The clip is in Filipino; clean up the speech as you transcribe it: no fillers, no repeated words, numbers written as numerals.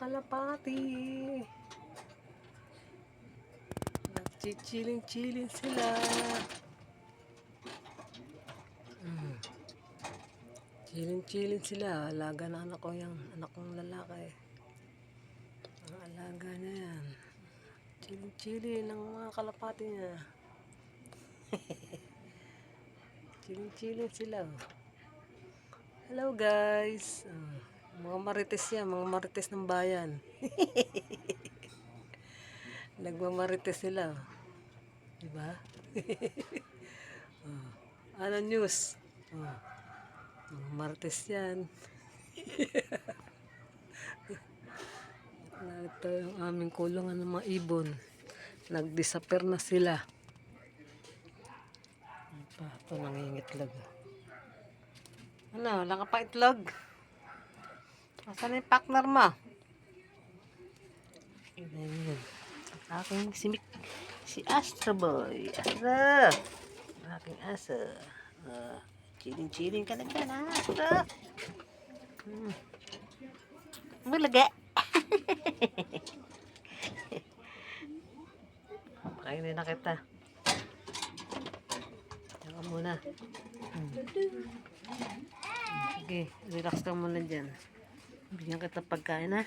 kalapati. Nagchichiling-chiling sila. Chiling-chiling sila. Alaga na anak ko yung anak kong lalaki. Ang alaga niya yan. Chiling-chiling ng mga kalapati niya. Chiling-chiling sila. Hello guys. Mga marites yan. Mga marites ng bayan. Nagmamarites sila. Diba? Ano news? Mga marites yan. Ito yung aming kulungan ng mga ibon. Nag-disappear na sila. Ito nangingitlog. Ano? Wala ka pa itlog? Asan yung partner mo? Ayan. Aking si Astro Boy. Astro! Aking aso. Chiling-chiling ka na dyan, Astro. Bulaga. Pakainin na kita. Diyan ka muna. Sige, relax ka muna dyan. Bigyan kita pagkain, ha?